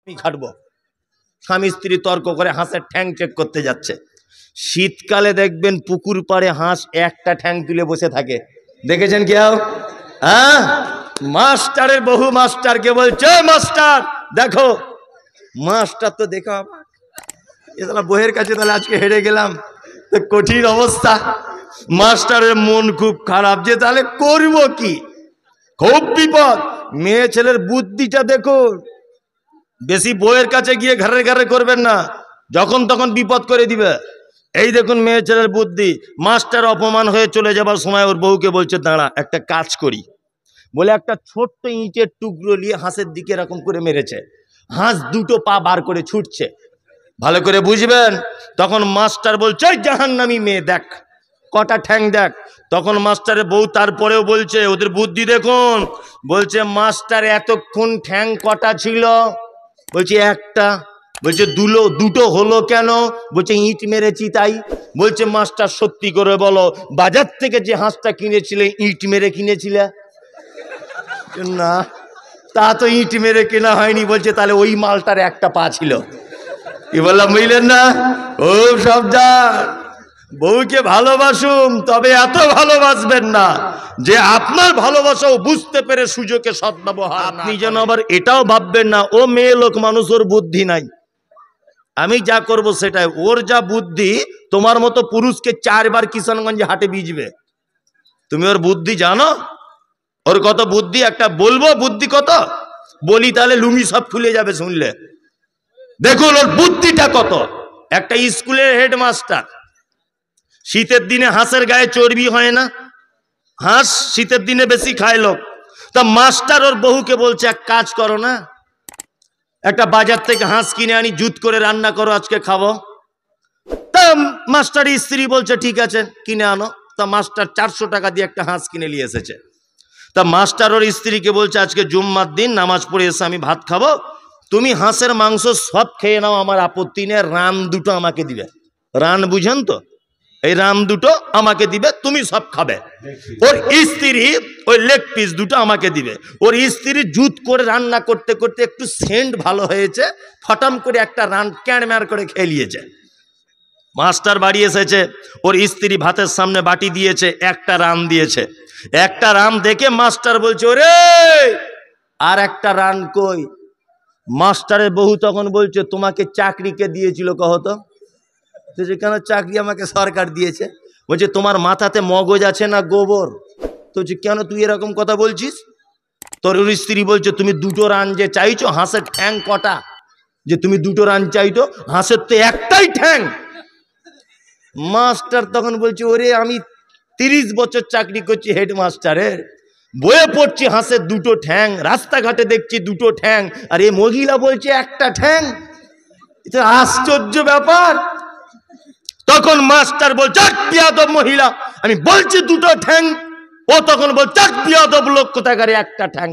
খাটবো। স্বামী স্ত্রী তর্ক করে হাঁসের ঠ্যাং চেক করতে যাচ্ছে। শীতকালে দেখবেন পুকুর পাড়ে হাঁস একটা ঠ্যাং তুলে বসে থাকে, দেখেছেন কেউ? হ্যাঁ, মাস্টারের বহু মাস্টারকে বলছে মাস্টার দেখো, মাস্টার তো দেখো বইয়ের কাছে তাহলে আজকে হেরে গেলাম, তো কঠিন অবস্থা। মাস্টারের মন খুব খারাপ যে তাহলে করবো কি, খুব বিপদ। মেয়ে ছেলের বুদ্ধিটা দেখুন, বেশি বইয়ের কাছে গিয়ে ঘাড়ে ঘাড়ে করবেন না, যখন তখন বিপদ করে দিবে। এই দেখুন মেয়ে ছেলের বুদ্ধি। মাস্টার অপমান হয়ে চলে যাবার সময় ওর বউকে বলছে দাঁড়া একটা কাজ করি, বলে একটা ছোট্ট ইটের টুকরো নিয়ে হাঁসের দিকে এরকম করে মেরেছে। হাঁস দুটো পা বার করে ছুটছে, ভালো করে বুঝবেন। তখন মাস্টার বলছে জাহান্নামী মেয়ে দেখ কটা ঠ্যাং দেখ। তখন মাস্টারের বউ তারপরেও বলছে, ওদের বুদ্ধি দেখুন, বলছে মাস্টার এতক্ষণ ঠ্যাং কটা ছিল? বলছে একটা। বলছে দুটো হলো কেন? বলছে ইট মেরেছি তাই। বলছে মাস্টার সত্যি করে বলো, বাজার থেকে যে হাঁসটা কিনেছিলে ইট মেরে কিনেছিলে? না, তা তো ইট মেরে কেনা হয়নি। বলছে তাহলে ওই মালটার একটা পা ছিল। কি বললাম বুঝলেন না? ও সাবধান, বউকে ভালোবাসুন, তবে এত ভালোবাসবেন না যে আপনার ভালোবাসাও বুঝতে পেরে সুযোগে সদ্ব্যবহার। আপনি যেন আবার এটাও ভাববেন না ও মেয়ে লোক মানুষ, ওর বুদ্ধি নাই, আমি যা করব সেটাই। ওর যা বুদ্ধি, তোমার মতো পুরুষকে 4 বার কিষানগঞ্জে হাটে বিজবে। তুমি ওর বুদ্ধি জানো? ওর কত বুদ্ধি, একটা বলবো বুদ্ধি কত, বলি তাহলে লুঙ্গি সব খুলে যাবে শুনলে। দেখুন ওর বুদ্ধিটা কত। একটা স্কুলের হেডমাস্টার, শীতের দিনে হাঁসের গায়ে চর্বি হয় না, হাঁস শীতের দিনে বেশি খায় লোক। তা মাস্টার ওর বহুকে বলছে এক কাজ করো না, একটা বাজার থেকে হাঁস কিনে আনি, জুত করে রান্না করো, আজকে খাবো। তা মাস্টারের স্ত্রী বলছে ঠিক আছে কিনে আনো। তা মাস্টার 400 টাকা দিয়ে একটা হাঁস কিনে নিয়ে এসেছে। তা মাস্টার ওর স্ত্রীকে বলছে আজকে জুম্মার দিন, নামাজ পড়ে এসে আমি ভাত খাবো, তুমি হাঁসের মাংস সব খেয়ে নাও, আমার আপত্তি নেই, রান দুটো আমাকে দিবে। রান বুঝেন তো, এই রান দুটো আমাকে দিবে, তুমি সব খাবে। ওর স্ত্রী ওই লেগ পিস দুটো আমাকে দিবে। ওর স্ত্রী জুত করে রান্না করতে করতে একটু সেন্ট ভালো হয়েছে, ফটাম করে একটা রান ক্যাড়ম্যার করে খেয়ে নিয়েছে। মাস্টার বাড়ি এসেছে, ওর স্ত্রী ভাতের সামনে বাটি দিয়েছে, একটা রান দিয়েছে। একটা রান দেখে মাস্টার বলছে ওরে আর একটা রান কই? মাস্টারের বউ তখন বলছে তোমাকে চাকরি কে দিয়েছিল কহতো? কেন চাকরি আমাকে সরকার দিয়েছে। বলছে তোমার মাথাতে মগজ আছে না গোবর? তো কেন তুই এরকম কথা বলছিস? তোর স্ত্রী বলছে তুমি দুটো রান যে চাইছো, হাঁসের ঠ্যাং কটা যে তুমি দুটো রান চাইতো? হাঁসের তো একটাই ঠ্যাং। মাস্টার তখন বলছে ওরে আমি 30 বছর চাকরি করছি হেডমাস্টারের, বইয়ে পড়ছি হাঁসের দুটো ঠ্যাং, রাস্তাঘাটে দেখছি দুটো ঠ্যাং, আর এই মহিলা বলছে একটা ঠ্যাং। এটা আশ্চর্য ব্যাপার। তখন মাস্টার বলছে বিয়াদব মহিলা, আমি বলছি দুটো ঠ্যাং। ও তখন বলছে বিয়াদব লোক কোথাকারে একটা ঠ্যাং।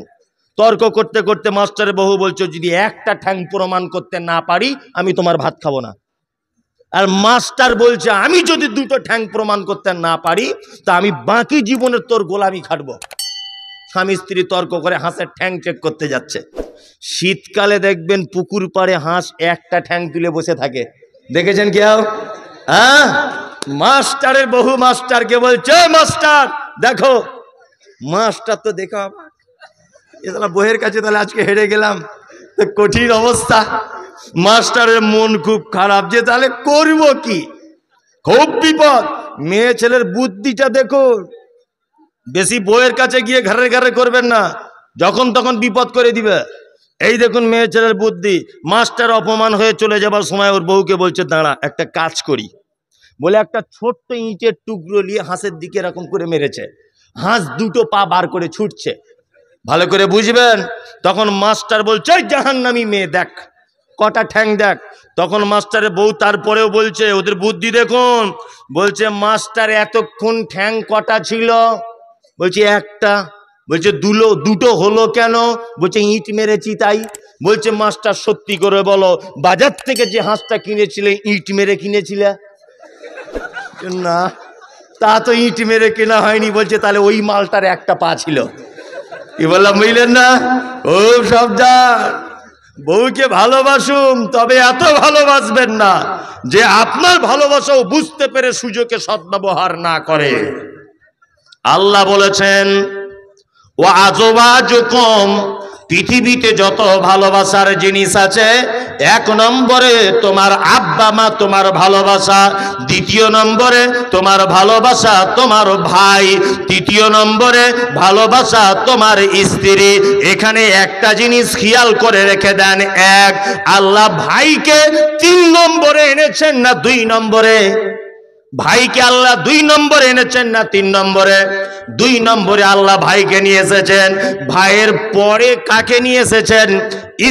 তর্ক করতে করতে মাস্টারের বহু বলছে যদি একটা ঠ্যাং প্রমাণ করতে না পারি আমি তোমার ভাত খাবো না। আর মাস্টার বলছে আমি যদি দুটো ঠ্যাং প্রমাণ করতে না পারি তা আমি বাকি জীবনের তোর গোলামি খাটবো। স্বামী স্ত্রী তর্ক করে হাঁসের ঠ্যাং চেক করতে যাচ্ছে। শীতকালে দেখবেন পুকুর পাড়ে হাঁস একটা ঠ্যাং তুলে বসে থাকে, দেখেছেন কেউ? হ্যাঁ, মাস্টারের বহু মাস্টারকে বলছে মাস্টার দেখো, মাস্টার তো দেখো বইয়ের কাছে তাহলে আজকে হেরে গেলাম, তো কঠিন অবস্থা। মাস্টারের মন খুব খারাপ যে তাহলে করবো কি, খুব বিপদ। মেয়ে ছেলের বুদ্ধিটা দেখুন, বেশি বইয়ের কাছে গিয়ে ঘাড়ে ঘাড়ে করবেন না, যখন তখন বিপদ করে দিবে। এই দেখুন মেয়ে ছেলের বুদ্ধি। মাস্টার অপমান হয়ে চলে যাবার সময় ওর বউকে বলছে দাঁড়া একটা কাজ করি, বলে একটা ছোট্ট ইটের টুকরো নিয়ে হাঁসের দিকে এরকম করে মেরেছে। হাঁস দুটো পা বার করে ছুটছে, ভালো করে বুঝবেন। তখন মাস্টার বলছে জাহান্নামী মেয়ে দেখ কটা ঠ্যাং দেখ। তখন মাস্টারের বউ তারপরেও বলছে ওদের বুদ্ধি দেখুন, বলছে মাস্টার এতক্ষণ ঠ্যাং কটা ছিল? বলছে একটা। বলছে দুটো হলো কেন? বলছে ইট মেরেছি তাই। বলছে মাস্টার সত্যি করে বলো, বাজার থেকে যে হাঁসটা কিনেছিলে ইট মেরে কিনেছিলে? না, তা তো ইট মেরে কেনা হয়নি। বলছে তাহলে ওই মালটার একটা পা ছিল। কি বললাম বুঝলেন না? ও সাবধান, বউকে ভালোবাসুন, তবে এত ভালোবাসবেন না যে আপনার ভালোবাসাও বুঝতে পেরে সুযোগে সদ্ব্যবহার না করে। আল্লাহ বলেছেন ও আজওয়াজুকুম, পৃথিবীতে যত ভালোবাসার জিনিস আছে, এক নম্বরে তোমার আব্বা মা তোমার ভালোবাসা, দ্বিতীয় নম্বরে তোমার ভালোবাসা তোমার ভাই, তৃতীয় নম্বরে ভালোবাসা তোমার স্ত্রী। এখানে একটা জিনিস খেয়াল করে রেখে দেন, এক, আল্লাহ ভাইকে 3 নম্বরে এনেছেন না 2 নম্বরে? ভাইকে আল্লাহ 2 নম্বরে এনেছেন না 3 নম্বরে? 2 নম্বরে আল্লাহ ভাইকে নিয়ে এসেছেন। ভাইয়ের পরে কাকে নিয়ে এসেছেন?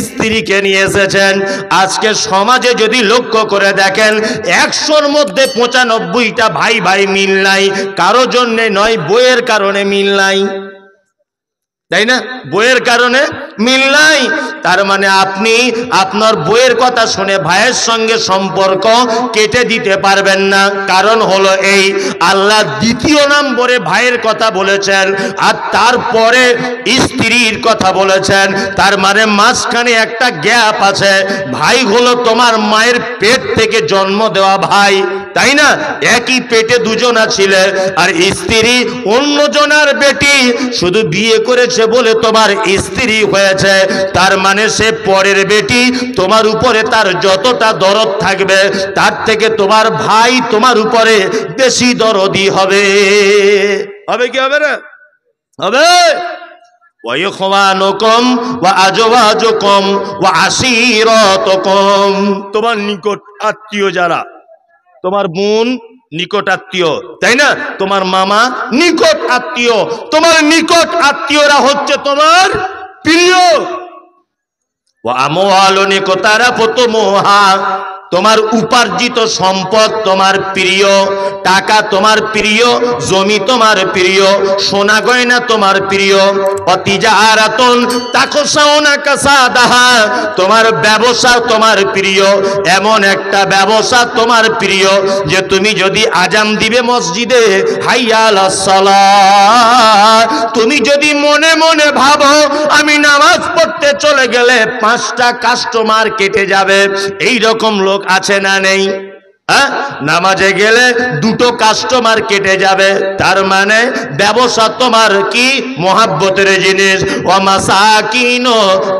স্ত্রীকে নিয়ে এসেছেন। আজকে সমাজে যদি লক্ষ্য করে দেখেন, 100-র মধ্যে 95টা ভাই ভাই মিল নাই। কারো জন্যে নয়, বইয়ের কারণে মিল নাই, তাই না? বইয়ের কারণে মিল নাই। তার মানে আপনি আপনার বইয়ের কথা শুনে ভাইয়ের সঙ্গে সম্পর্ক কেটে দিতে পারবেন না। কারণ হলো এই, আল্লাহ 2 নম্বরে ভাইয়ের কথা বলেছেন আর তারপরে স্ত্রীর কথা বলেছেন। তার মানে মাঝখানে একটা গ্যাপ আছে। ভাই হলো তোমার মায়ের পেট থেকে জন্ম দেওয়া ভাই, তাই না? একই পেটে দুজনা ছিলে। আর স্ত্রী অন্যজনার বেটি, শুধু বিয়ে করেছে বলে তোমার স্ত্রী হয়েছে, তার মানে সে পরের বেটি। তোমার উপরে তার যতটা দরদ থাকবে, তার থেকে তোমার ভাই তোমার উপরে বেশি দরদি হবে। হবে কি হবে না? হবে। ওয়াইখওয়ানুকুম ওয়া আজওয়াজুকুম ওয়া আশীরাতুকুম, তোমার নিকট আত্মীয় যারা, তোমার বোন নিকট আত্মীয়, তাই না? তোমার মামা নিকট আত্মীয়। তোমার নিকট আত্মীয়রা হচ্ছে তোমার প্রিয়। ওয়া আমওয়ালুন ইকতারাফতুমুহা, তোমার উপার্জিত সম্পদ তোমার প্রিয়, টাকা তোমার প্রিয়, জমি তোমার প্রিয়, সোনা গয়না তোমার প্রিয়। অতিজারাতুন তাকশাউনা কাসাদাহা, তোমার ব্যবসা তোমার প্রিয়। এমন একটা ব্যবসা তোমার প্রিয় যে তুমি যদি আজান দিবে মসজিদে, হাইয়া আলাস সালাত, তুমি যদি মনে মনে ভাবো আমি নামাজ পড়তে চলে গেলে 5টা কাস্টমার কেটে যাবে, এই রকম লোক আছে না নেই? নামাজে গেলে 2টো কাস্টমার কেটে যাবে। তার মানে ব্যবসা তোমার কি মোহাব্বতের জিনিস। ওয়া মাসাকিন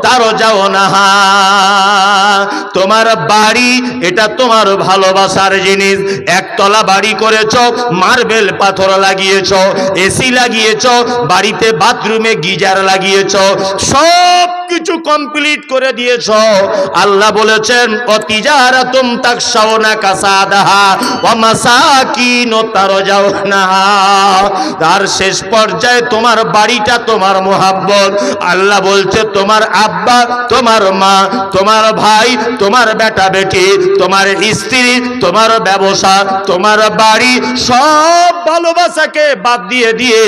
তারজাউনাহা, তোমার বাড়ি এটা তোমার ভালোবাসার জিনিস। একতলা বাড়ি করেছ, মার্বেল পাথর লাগিয়েছ, এসি লাগিয়েছ, বাড়িতে বাথরুমে গিজার লাগিয়েছ, সব কিছু কমপ্লিট করে দিয়েছ। আল্লাহ বলেছেন অতিজারাতুম তাকশাউনা কাসাদাহা ওয়া মাসাকিন তারজাউনাহা, তার শেষ পর্যায়ে তোমার বাড়িটা তোমার মোহাব্বত। আল্লাহ বলছে তোমার আব্বা, তোমার মা, তোমার ভাই, তোমার বেটা বেটি, তোমার স্ত্রী, তোমার ব্যবসা, তোমার বাড়ি, সব ভালোবাসাকে বাদ দিয়ে দিয়ে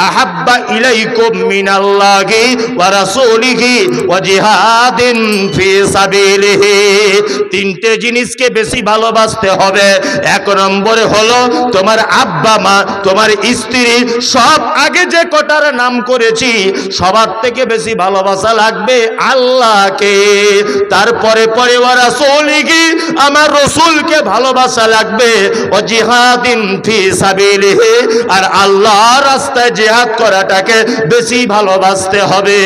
আহাব্বা ইলাইকুম মিনাল্লাহি ওয়া রাসূলিহি ওয়া জিহাদিন ফি সাবিলিহি, 3টে জিনিসকে বেশি ভালোবাসতে হবে। 1 নম্বরে হলো তোমার আব্বা মা, তোমার স্ত্রী, সব আগে যে কটার নাম করেছি সবার থেকে বেশি ভালোবাসা লাগবে আল্লাহকে। তারপরে পরে ওয়া রাসূলিহি, আমার রাসূলকে ভালোবাসা লাগবে। ও জিহাদিন ফি সাবিলিহি, আর আল্লাহর রাস্তায় জিহাদ করাটাকে বেশি ভালোবাসতে হবে।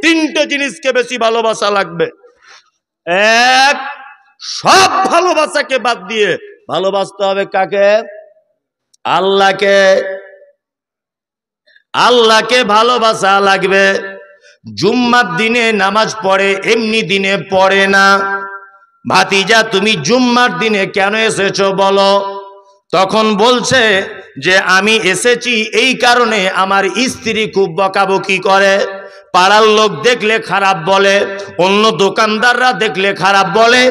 3টে জিনিসকে বেশি ভালোবাসা লাগবে। 1, সব ভালোবাসাকে বাদ দিয়ে ভালোবাসতে হবে কাকে? আল্লাহকে। আল্লাহকে ভালোবাসা লাগবে। জুম্মার দিনে নামাজ পড়ে, এমনি দিনে পড়ে না। ভাতিজা তুমি জুম্মার দিনে কেন এসেছো বলো? তখন বলছে যে আমি এসেছি এই কারণে আমার স্ত্রী খুব বকাবকি করে, পাড়ার লোক দেখলে খারাপ বলে, অন্য দোকানদাররা দেখলে খারাপ বলে।